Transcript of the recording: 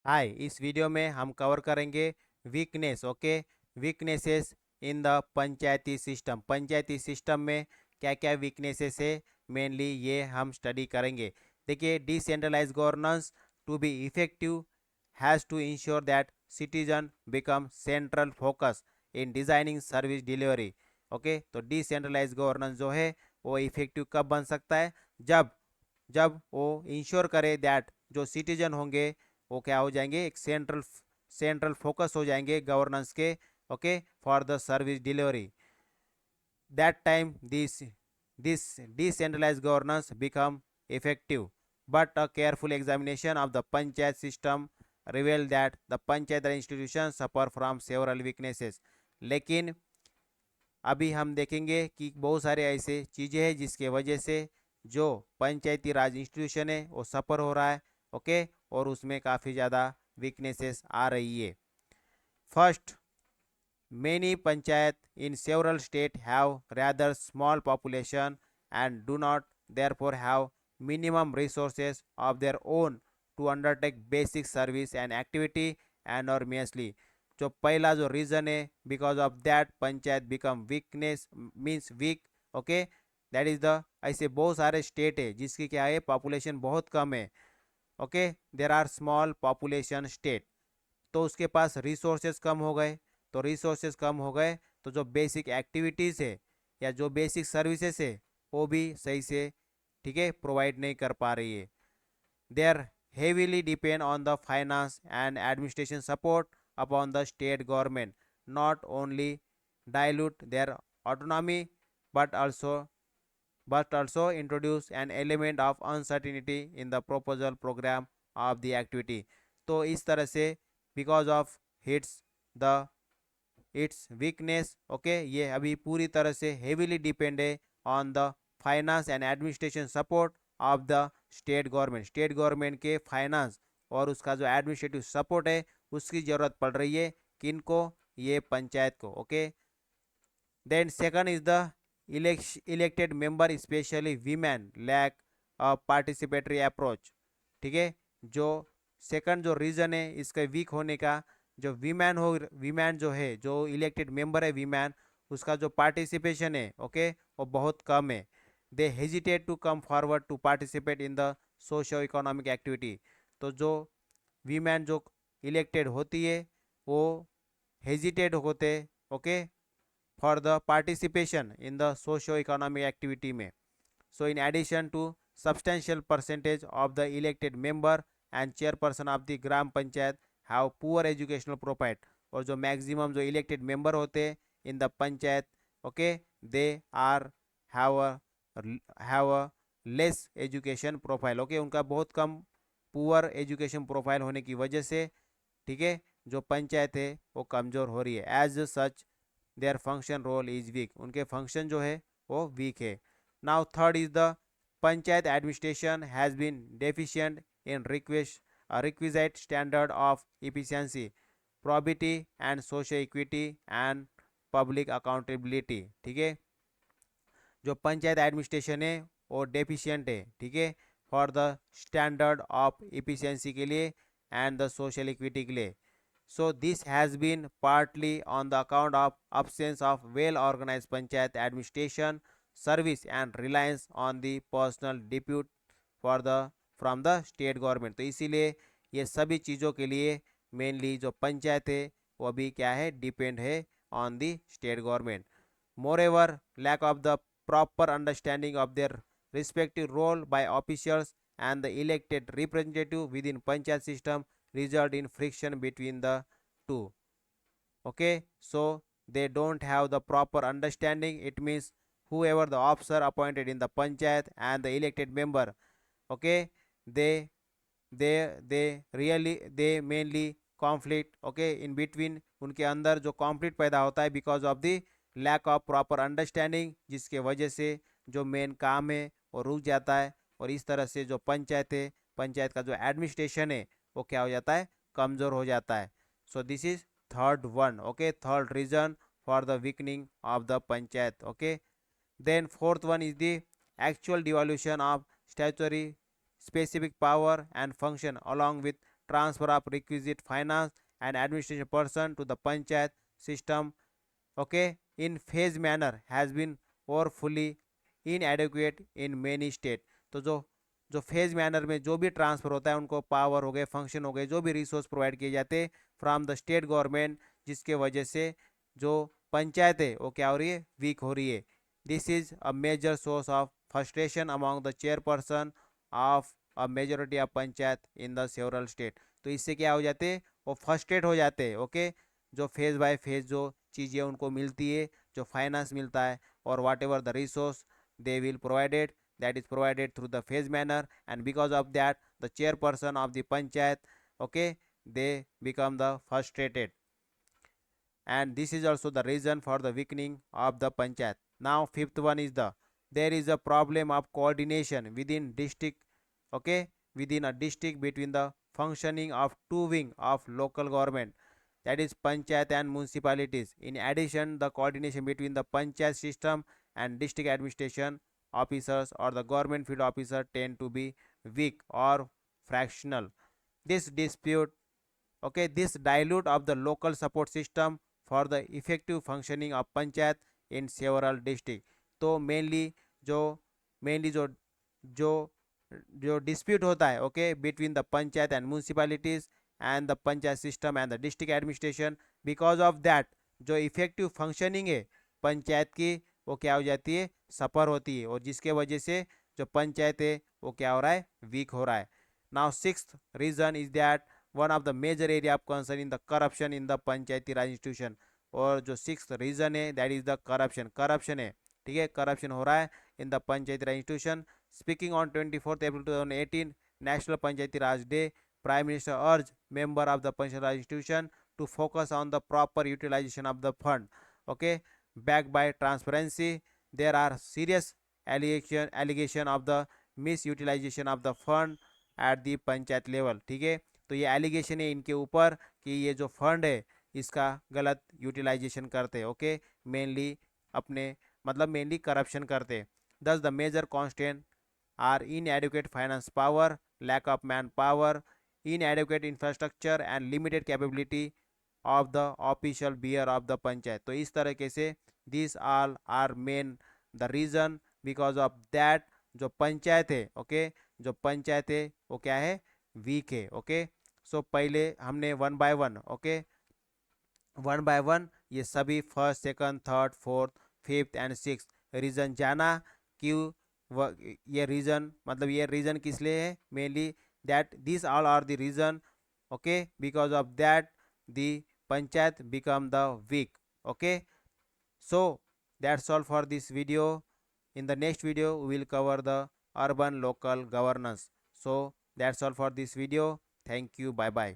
हाय, इस वीडियो में हम कवर करेंगे weakness. Okay, weaknesses in the Panchayati system में क्या क्या वीकनेसेस है, मेनली ये हम स्टडी करेंगे। देखिए, decentralise governance to be effective has to ensure that citizen become central focus in designing service delivery. Okay, तो डिसेंट्रलाइज गवर्नेंस जो है वो इफेक्टिव कब बन सकता है? जब जब वो इंश्योर करे दैट जो सिटीजन होंगे वो क्या हो जाएंगे, एक सेंट्रल फोकस हो जाएंगे गवर्नेंस के। Okay, for the service delivery. That time this decentralized governance become effective, but a careful examination of the panchayat system reveal that the panchayat institutions suffer from several weaknesses। लेकिन अभी हम देखेंगे कि बहुत सारे ऐसे चीज़ें हैं जिसके वजह से जो पंचायती राज इंस्टीट्यूशन है वो सफ़र हो रहा है। ओके, और उसमें काफ़ी ज़्यादा वीकनेसेस आ रही है। First, many panchayat in several states have rather small population and do not therefore have minimum resources of their own to undertake basic service and activity enormously। जो पहला जो रीजन है, because of that panchayat become weakness means weak. Okay, that is the ऐसे बहुत सारे state है जिसकी क्या है, पॉपुलेशन बहुत कम है। Okay, there are small population state, तो उसके पास रिसोर्सेज कम हो गए। तो रिसोर्सेज कम हो गए तो जो बेसिक एक्टिविटीज़ है या जो बेसिक सर्विसेज है वो भी सही से, ठीक है, प्रोवाइड नहीं कर पा रही है। They are heavily depend on the finance and administration support upon the state government, not only dilute their autonomy but also introduce an element of uncertainty in the proposal program of the activity। तो इस तरह से because of hits the it's weakness. Okay, ये अभी पूरी तरह से heavily depend है on the finance and administration support of the state government के फाइनेंस और उसका जो एडमिनिस्ट्रेटिव सपोर्ट है उसकी ज़रूरत पड़ रही है। किनको? ये पंचायत को। Okay, then second is the elected member specially women lack a participatory approach. ठीक है, जो सेकंड जो रीज़न है इसके वीक होने का, जो वीमेन जो है, जो इलेक्टेड मेंबर है वीमेन, उसका जो पार्टिसिपेशन है, ओके, वो बहुत कम है। They hesitate to come forward to participate in the socio economic activity. तो जो वीमेन जो इलेक्टेड होती है वो हेजिटेट होते, okay, for the participation in the socio-economic activity में। So in addition to substantial percentage of the elected member and chairperson of the gram panchayat have poor educational profile। और जो मैक्सिमम जो elected member होते हैं in the panchayat, okay, they are have a have a less education profile. Okay, उनका बहुत कम poor education profile होने की वजह से, ठीक है, जो पंचायत है वो कमज़ोर हो रही है। As such their function role is weak, उनके फंक्शन जो है वो वीक है। Now third is the panchayat administration has been deficient in requisite standard of efficiency, probity and social equity and public accountability. ठीक है, जो पंचायत एडमिनिस्ट्रेशन है वो डेफिशिएंट है, ठीक है, for the standard of efficiency के लिए एंड द सोशल इक्विटी के लिए। So this has been partly on the account of absence of well-organized panchayat administration service and reliance on the personal depute for the from the state government। तो इसीलिए ये सभी चीज़ों के लिए mainly जो पंचायत है वो अभी क्या है, डिपेंड है on the state government. Moreover, lack of the proper understanding of their respective role by officials and the elected representative within panchayat system result in friction between the two। Okay, so they don't have the proper understanding, it means whoever the officer appointed in the panchayat and the elected member, okay, they they mainly conflict, okay, in between, उनके अंदर जो conflict पैदा होता है because of the lack of proper understanding, जिसके वजह से जो मेन काम है वो रुक जाता है और इस तरह से जो पंचायत है, पंचायत का जो एडमिनिस्ट्रेशन है वो क्या हो जाता है, कमज़ोर हो जाता है। So this is third one. Okay, third reason for the weakening of the panchayat. Okay, then fourth one is the actual devolution of statutory specific power and function along with transfer of requisite finance and administration person to the panchayat system, okay, in phase manner has been or fully inadequate in many state. तो जो जो phase manner में जो भी transfer होता है उनको power हो गए, फंक्शन हो गए, जो भी रिसोर्स प्रोवाइड किए जाते फ्रॉम द स्टेट गवर्नमेंट, जिसके वजह से जो पंचायत है वो क्या हो रही है, वीक हो रही है. This is a major source of frustration among the chairperson of a majority of panchayat in the several state. तो इससे क्या हो जाते हैं, वो फ्रस्ट्रेट हो जाते हैं. ओके, जो फेज बाय फेज जो चीज़ें उनको मिलती है, जो फाइनेंस मिलता है और whatever the resource they will provided, that is provided through the phase manner, and because of that the chairperson of the panchayat, okay, they become the frustrated, and this is also the reason for the weakening of the panchayat. Now fifth one is the there is a problem of coordination within district, okay, within a district between the functioning of two wing of local government, that is panchayat and municipalities. In addition, the coordination between the panchayat system and district administration officers or the government field officer tend to be weak or fractional. This dispute, okay, this dilute of the local support system for the effective functioning of panchayat in several district. तो mainly जो जो जो dispute होता है, okay, between the panchayat and municipalities and the panchayat system and the district administration, because of that जो effective functioning है पंचायत की वो क्या हो जाती है, सफर होती है, और जिसके वजह से जो पंचायत है वो क्या हो रहा है, वीक हो रहा है. Now sixth reason is that one of the major area of concern in the corruption in the Panchayati Raj institution. और जो सिक्स्थ रीजन है दैट इज द करप्शन है, ठीक है, करप्शन हो रहा है in the Panchayati Raj institution. Speaking on 24 April 2018 national Panchayati Raj day, prime minister urge member of the Panchayati Raj institution to focus on the proper utilization of the fund, okay, backed by transparency. There are serious allegation of the misutilization of the fund at the panchayat level. ठीक है, तो ये allegation है इनके ऊपर कि ये जो फंड है इसका गलत यूटिलाइजेशन करते हैं, ओके, मेनली अपने मतलब मेनली करप्शन करते हैं. Thus the major constant are inadequate finance power, lack of manpower, inadequate infrastructure and limited capability of the official bear of the panchayat. तो इस तरीके से this all are main the reason, because of that जो पंचायत है, okay, जो पंचायत है वो क्या है, वीक है. ओके, सो पहले हमने one by one, okay, one by one ये सभी first second third fourth fifth and six reason जाना. क्यों ये रीजन, मतलब ये रीजन किस लिए है, mainly that this all are the reason, okay, because of that the panchayat become the weak. Okay, so that's all for this video. In the next video we will cover the urban local governance. So that's all for this video. Thank you, bye bye.